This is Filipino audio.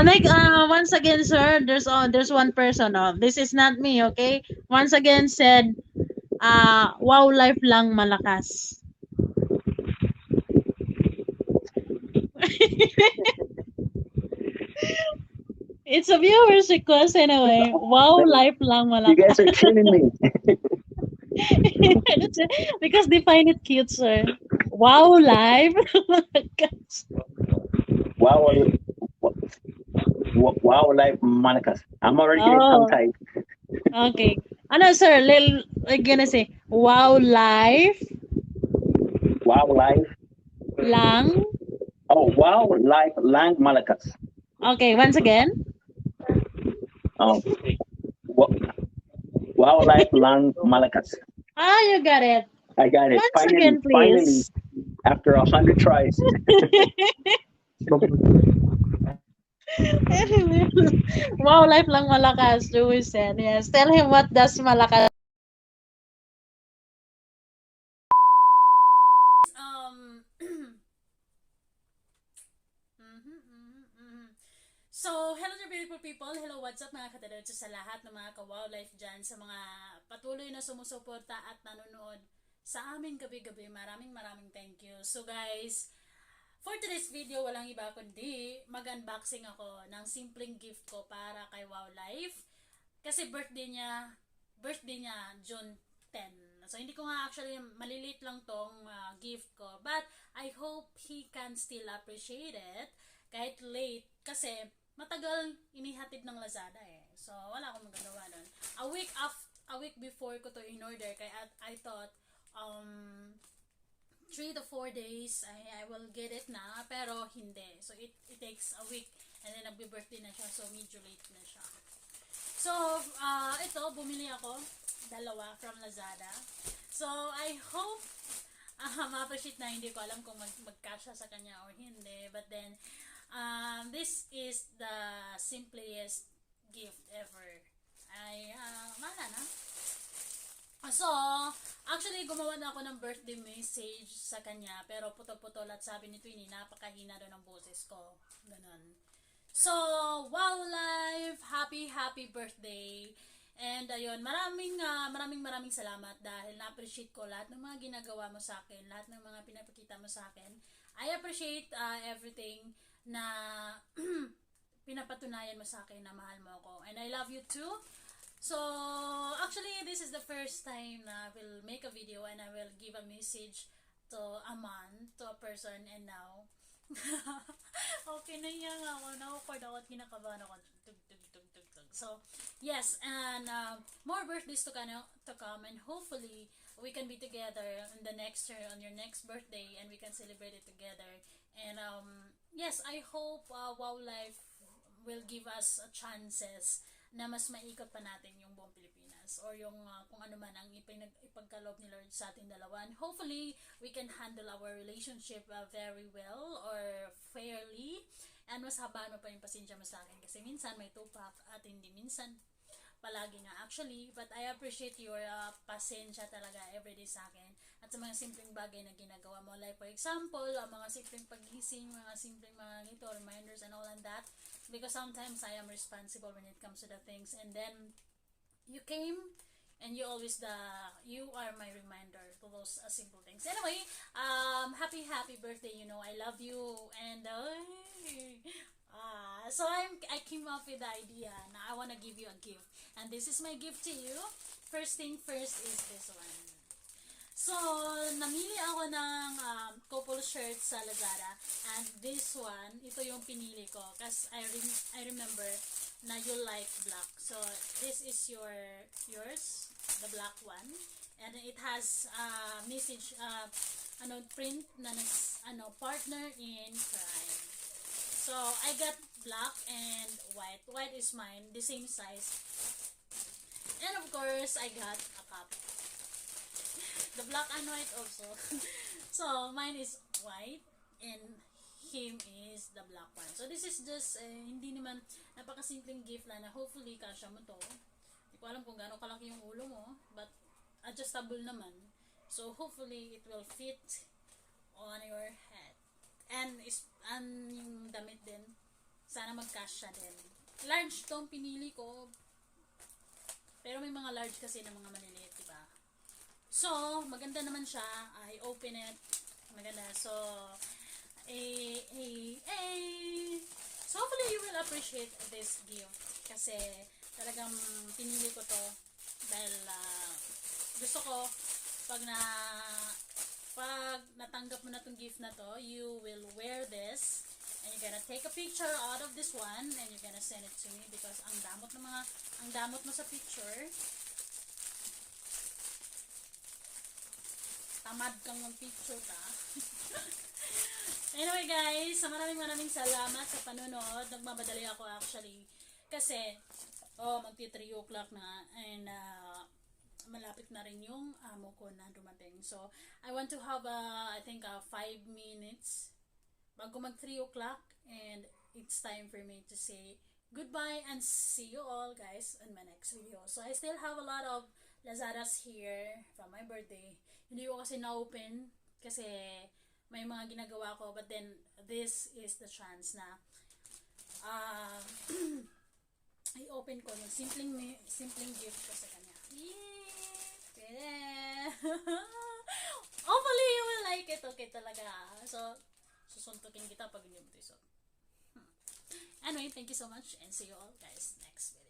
Like once again, sir, there's one person. This is not me, okay? Once again said, wow, life lang malakas. It's a viewer's request anyway. Wow, life lang You guys are malakas. killing me. Because they find it cute, sir. Wow, life malakas. Wow, wow, life Monicas. I'm already getting tongue Oh, tied. okay. Ano, sir? Like gonna say, wow, life Wow, life. lang. Oh, wow, life lang Malacas. Okay, once again. Oh, wow, life lang Malacas. You got it. I got it. Once Finally, again, finally, please. after 100 tries. Anyway, wow, life lang malakas, Joey said. Yes, tell him what does malakas. So, hello there beautiful people. Hello, what's up mga katadodso sa lahat ng mga ka-wildlife dyan, sa mga patuloy na sumusuporta at nanonood sa amin gabi-gabi. Maraming thank you. So guys, for today's video, walang iba kundi mag-unboxing ako ng simpleng gift ko para kay Wowlife. Kasi birthday niya June 10. So hindi ko nga actually, maliliit lang tong gift ko. But I hope he can still appreciate it kahit late. Kasi matagal inihatid ng Lazada eh. So wala akong magagawa nun. A week before ko to in-order, kaya I thought 3 to 4 days I will get it na, pero hindi. So it takes a week, and then nagbe-birthday na siya, so medyo late na siya. So ito, bumili ako dalawa from Lazada. So I hope ma-appreciate na. Hindi ko alam kung magkasya sa kanya or hindi, but then this is the simplest gift ever. Ay mala na. So, actually, gumawa na ako ng birthday message sa kanya, pero putol-putol at sabi ni Twinnie, napakahina doon ng boses ko. Ganon. So, wow life! Happy birthday! And ayun, maraming salamat dahil na-appreciate ko lahat ng mga ginagawa mo sa akin, lahat ng mga pinapakita mo sa akin. I appreciate everything na pinapatunayan mo sa akin na mahal mo ako. And I love you too. So, actually, this is the first time na I will make a video and I will give a message to a man, to a person, and now, okay na yan ako, na-awkward ako at kinakabahan ako. So, yes, and more birthdays to come, and hopefully, we can be together on the next year, on your next birthday, and we can celebrate it together. And yes, I hope Wowlife will give us chances na mas maikot pa natin yung buong Pilipinas, or yung kung ano man ang ipagkaloob ni Lord sa ating dalawa. And hopefully, we can handle our relationship very well or fairly. And mas habaan mo pa yung pasensya mo sa akin kasi minsan may tupak at hindi minsan palagi nga actually. But I appreciate your pasensya talaga everyday sa akin at sa mga simpleng bagay na ginagawa mo. Like for example, mga simpleng pagising, mga simpleng mga nito, reminders and all and that. Because sometimes I am responsible when it comes to the things, and then you came and you are my reminder to those simple things. Anyway, happy birthday, I love you. And so I came up with the idea na I want to give you a gift, and this is my gift to you. First thing first is this one. So, namili ako ng couple shirts sa Lazada, and this one, ito yung pinili ko kasi I remember na you like black. So, this is yours, the black one, and it has message print na partner in crime. So, I got black and white. White is mine, the same size. And of course, I got a copy. The black and white also. So, mine is white and him is the black one. So, this is just, hindi naman, napakasimpleng gift lang na hopefully kasya mo to. Hindi ko alam kung gaano kalaki yung ulo mo, but adjustable naman. So, hopefully, it will fit on your head. And yung damit din, Sana mag-cash siya din. Large tong pinili ko. Pero may mga large kasi na mga maliliit, diba? So, maganda naman siya. I open it. Maganda. So, So, hopefully you will appreciate this gift. Kasi, talagang pinili ko to. Dahil, gusto ko, pag natanggap mo na tong gift na to, you will wear this. And you're gonna take a picture out of this one. And you're gonna send it to me. Because ang damot mo sa picture. Tamad kang mag-picture ka. Anyway guys, maraming salamat sa panonood. Nagmamadali ako actually. Kasi, magti 3 o'clock na. And, malapit na rin yung amo ko na dumating. So, I want to have, I think, 5 minutes bago mag 3 o'clock. And, it's time for me to say goodbye and see you all guys in my next video. So, I still have a lot of Lazadas here from my birthday. Hindi ko kasi na-open kasi may mga ginagawa ko, but then this is the chance na i-open ko yung simpleng gift ko sa kanya. Yeah! Hopefully you will like it. Okay talaga. So, susuntukin kita pag hindi mo ito isuot. Anyway, thank you so much and see you all guys next video.